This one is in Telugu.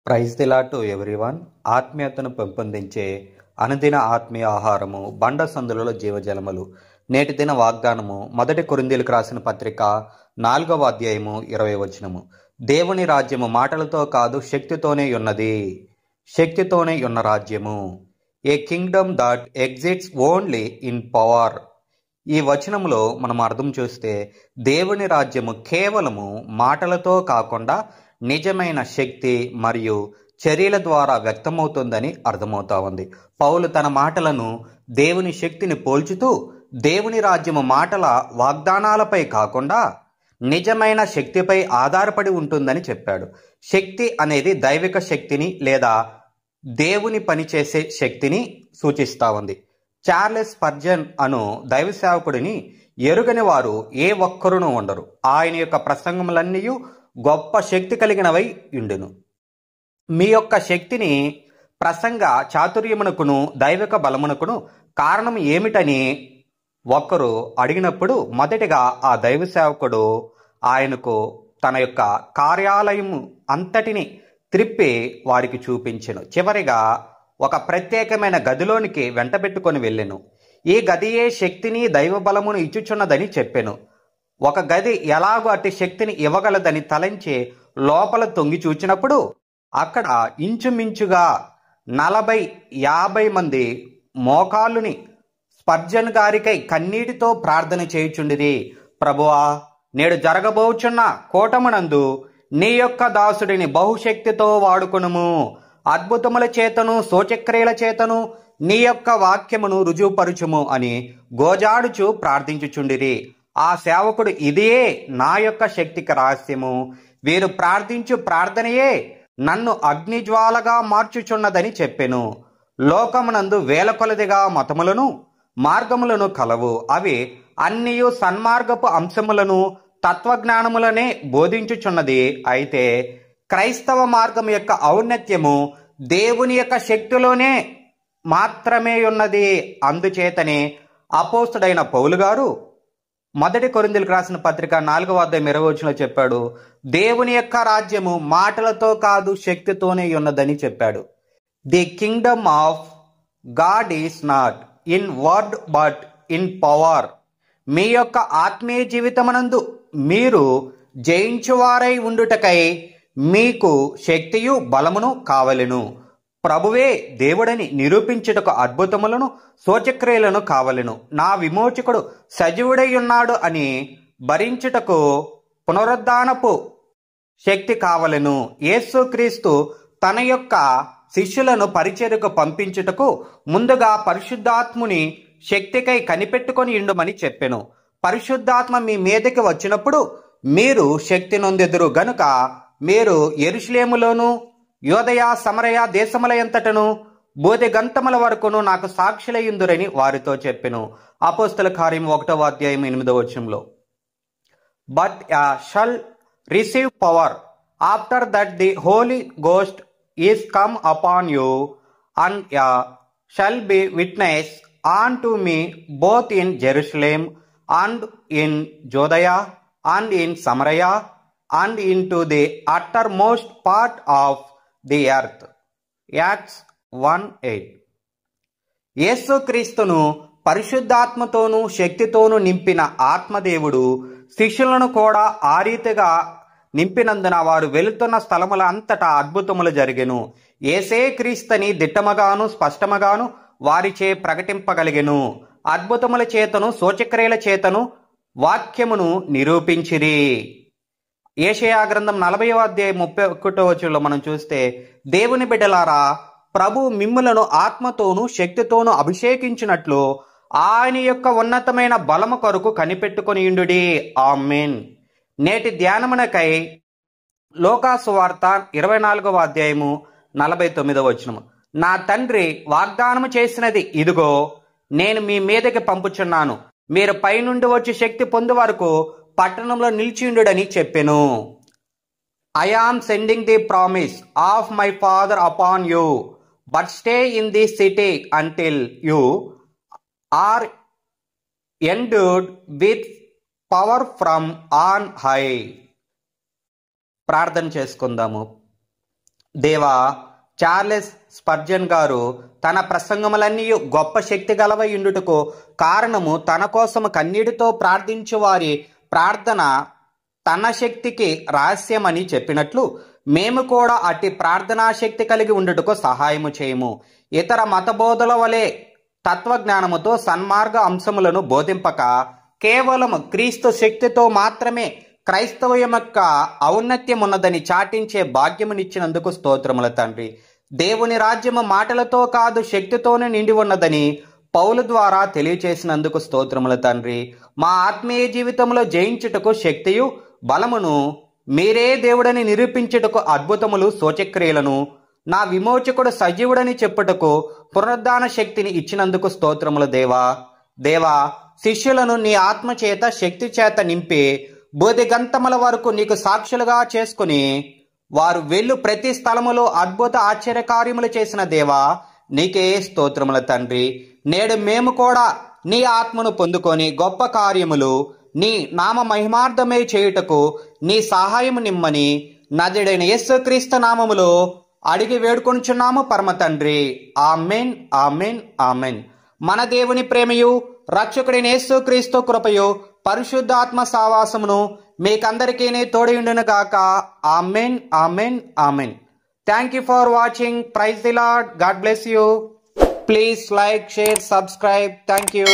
Praise the lord to everyone. ఆత్మీయతను పెంపొందించే అనుదిన ఆత్మీయ ఆహారము బండ సందులలో జీవజలములు. నేటి దిన వాగ్దానము 1 కొరింథీయులకు రాసిన పత్రిక 4వ అధ్యాయము 20వ వచనము. దేవుని రాజ్యము మాటలతో కాదు శక్తితోనే ఉన్నది. శక్తితోనే ఉన్న రాజ్యము. ఏ Kingdom that exits only in power. ఈ వచనంలో మనం అర్థం చూస్తే దేవుని రాజ్యము కేవలము మాటలతో కాకుండా నిజమైన శక్తి మరియు చర్యల ద్వారా వ్యక్తమవుతుందని అర్థమవుతా ఉంది. పౌలు తన మాటలను దేవుని శక్తిని పోల్చుతూ దేవుని రాజ్యము మాటల వాగ్దానాలపై కాకుండా నిజమైన శక్తిపై ఆధారపడి ఉంటుందని చెప్పాడు. శక్తి అనేది దైవిక శక్తిని లేదా దేవుని పనిచేసే శక్తిని సూచిస్తా ఉంది. చార్లెస్ స్పర్జన్ అను దైవ సేవకుడిని ఎరుగని వారు ఏ ఒక్కరునూ ఉండరు. ఆయన యొక్క ప్రసంగములన్నీ గొప్ప శక్తి కలిగినవై ఉండును. మీ యొక్క శక్తిని ప్రసంగ చాతుర్యమునకును దైవిక బలమునకును కారణం ఏమిటని ఒక్కరు అడిగినప్పుడు మొదటిగా ఆ దైవ సేవకుడు ఆయనకు తన యొక్క కార్యాలయం అంతటిని త్రిప్పి వారికి చూపించెను. చివరిగా ఒక ప్రత్యేకమైన గదిలోనికి వెంటబెట్టుకొని వెళ్ళెను. ఈ గదియే శక్తిని దైవ బలమును ఇచ్చుచున్నదని చెప్పెను. ఒక గది ఎలాగో అట్టి శక్తిని ఇవ్వగలదని తలంచి లోపల తొంగి చూచినప్పుడు అక్కడ ఇంచుమించుగా 40-50 మంది మోకాళ్ళుని స్పర్జన్ గారికై కన్నీటితో ప్రార్థన చేయుచుండిరి. ప్రభువా, నేడు జరగబోచున్న కూటమునందు నీ యొక్క దాసుడిని బహుశక్తితో వాడుకొనుము. అద్భుతముల చేతను సూచక్రియల చేతను నీ యొక్క వాక్యమును రుజువుపరుచుము అని గోజాడుచు ప్రార్థించుచుండిరి. ఆ సేవకుడు, ఇదే నా యొక్క శక్తికి రహస్యము. వీరు ప్రార్థించు ప్రార్థనయే నన్ను అగ్నిజ్వాలగా మార్చుచున్నదని చెప్పెను. లోకమునందు వేల కొలదిగా మతములను మార్గములను కలవు. అవి అన్నియు సన్మార్గపు అంశములను తత్వజ్ఞానములనే బోధించుచున్నది. అయితే క్రైస్తవ మార్గం యొక్క ఔన్నత్యము దేవుని యొక్క శక్తిలోనే మాత్రమే ఉన్నది. అందుచేతనే అపోస్తుడైన పౌలు గారు 1 కొరింథీయులకు రాసిన పత్రిక 4వ అధ్యాయం 20వ వచనంలో చెప్పాడు, దేవుని యొక్క రాజ్యము మాటలతో కాదు శక్తితోనే ఉన్నదని చెప్పాడు. The kingdom of God is not in word but in power. మీ యొక్క ఆత్మీయ జీవితమునందు మీరు జయించువారై ఉండుటకై మీకు శక్తియు బలమును కావలెను. ప్రభువే దేవుడని నిరూపించుటకు అద్భుతములను సూచక్రియలను కావలెను. నా విమోచకుడు సజీవుడై ఉన్నాడు అని భరించుటకు పునరుద్ధానపు శక్తి కావలెను. యేసుక్రీస్తు తన యొక్క శిష్యులను పరిచర్యకు పంపించుటకు ముందుగా పరిశుద్ధాత్ముని శక్తికై కనిపెట్టుకొని ఉండుమని చెప్పెను. పరిశుద్ధాత్మ మీ మీదకి వచ్చినప్పుడు మీరు శక్తి నొందెదురు గనుక మీరు యెరూషలేములోను యోదయ సమరయ దేశముల ఎంతటను బోధి గంతముల వరకును నాకు సాక్షులయ్యుందురని వారితో చెప్పెను. అపోస్తల కార్యం 1వ అధ్యాయం 8వ వచనంలో, but shall receive power after that the holy ghost is come upon you and shall be witness unto me both in Jerusalem and in Judea and in Samaria and in to the uttermost part of the earth. Acts 1:8. యేసుక్రీస్తును పరిశుద్ధాత్మతోనూ శక్తితోనూ నింపిన ఆత్మదేవుడు శిష్యులను కూడా ఆ రీతిగా నింపినందున వారు వెళుతున్న స్థలముల అంతటా అద్భుతములు జరిగెను. యేసే క్రీస్తుని దిట్టముగాను స్పష్టముగాను వారిచే ప్రకటింపగలిగెను. అద్భుతముల చేతను సూచక్రియల చేతను వాక్యమును నిరూపించిరి. యెషయా గ్రంథం 40వ అధ్యాయం 31వ వచనంలో మనం చూస్తే, దేవుని బిడ్డలారా, ప్రభు మిమ్ములను ఆత్మతోనూ శక్తితోనూ అభిషేకించినట్లు ఆయన యొక్క ఉన్నతమైన బలము కొరకు కనిపెట్టుకొని ఉండుడి. ఆమేన్. నేటి ధ్యానమునకై లూకా సువార్త 24వ అధ్యాయము 49వ వచనము. నా తండ్రి వాగ్దానము చేసినది ఇదిగో, నేను మీ మీదకి పంపుచున్నాను. మీరు పైనుండి వచ్చి శక్తి పొందు వరకు పట్టణంలో నిలిచియుండుడని చెప్పెను. I am sending the promise of my father upon you, but stay in the city until you are endued with power from on high. ప్రార్థన చేసుకుందాము. దేవా, చార్లెస్ స్పర్జన్ గారు తన ప్రసంగములన్నీ గొప్ప శక్తి గలవై ఉండుటకు కారణము తన కోసము కన్నీటితో ప్రార్థించు వారి ప్రార్థన తన శక్తికి రహస్యమని చెప్పినట్లు మేము కూడా అట్టి ప్రార్థనా శక్తి కలిగి ఉండుటకు సహాయము చేయము. ఇతర మతబోధల వలె తత్వజ్ఞానముతో సన్మార్గ అంశములను బోధింపక కేవలం క్రీస్తు శక్తితో మాత్రమే క్రైస్తవ్యం యొక్క ఔన్నత్యం ఉన్నదని చాటించే భాగ్యమునిచ్చినందుకు స్తోత్రముల తండ్రి. దేవుని రాజ్యము మాటలతో కాదు శక్తితోనే నిండి ఉన్నదని పౌలు ద్వారా తెలియచేసినందుకు స్తోత్రముల తండ్రి. మా ఆత్మీయ జీవితంలో జయించుటకు శక్తియు బలమును మీరే దేవుడని నిరూపించుటకు అద్భుతములు సూచక్రియలను నా విమోచకుడు సజీవుడని చెప్పుటకు పునరుద్ధాన శక్తిని ఇచ్చినందుకు స్తోత్రములు దేవా. దేవా, శిష్యులను నీ ఆత్మ చేత శక్తి చేత నింపి బోధిగంతముల వరకు నీకు సాక్షులుగా చేసుకుని వారు వెళ్ళు ప్రతి స్థలములో అద్భుత ఆశ్చర్యకార్యములు చేసిన దేవా, నీకే స్తోత్రముల తండ్రి. నేడు మేము కూడా నీ ఆత్మను పొందుకొని గొప్ప కార్యములు నీ నామ మహిమార్థమే చేయుటకు నీ సహాయము నిమ్మని నజరేయుడైన యేసుక్రీస్తు నామములో అడిగి వేడుకొనుచున్నాము పరమ తండ్రి. Amen, amen, amen. మన దేవుని ప్రేమయు రక్షకుడైన యేసుక్రీస్తు కృపయు పరిశుద్ధాత్మ సావాసమును మీకందరికీ తోడయుండును గాక. Amen, amen, amen. Thank you for watching. Praise the Lord. God bless you. Please like, share, subscribe. Thank you.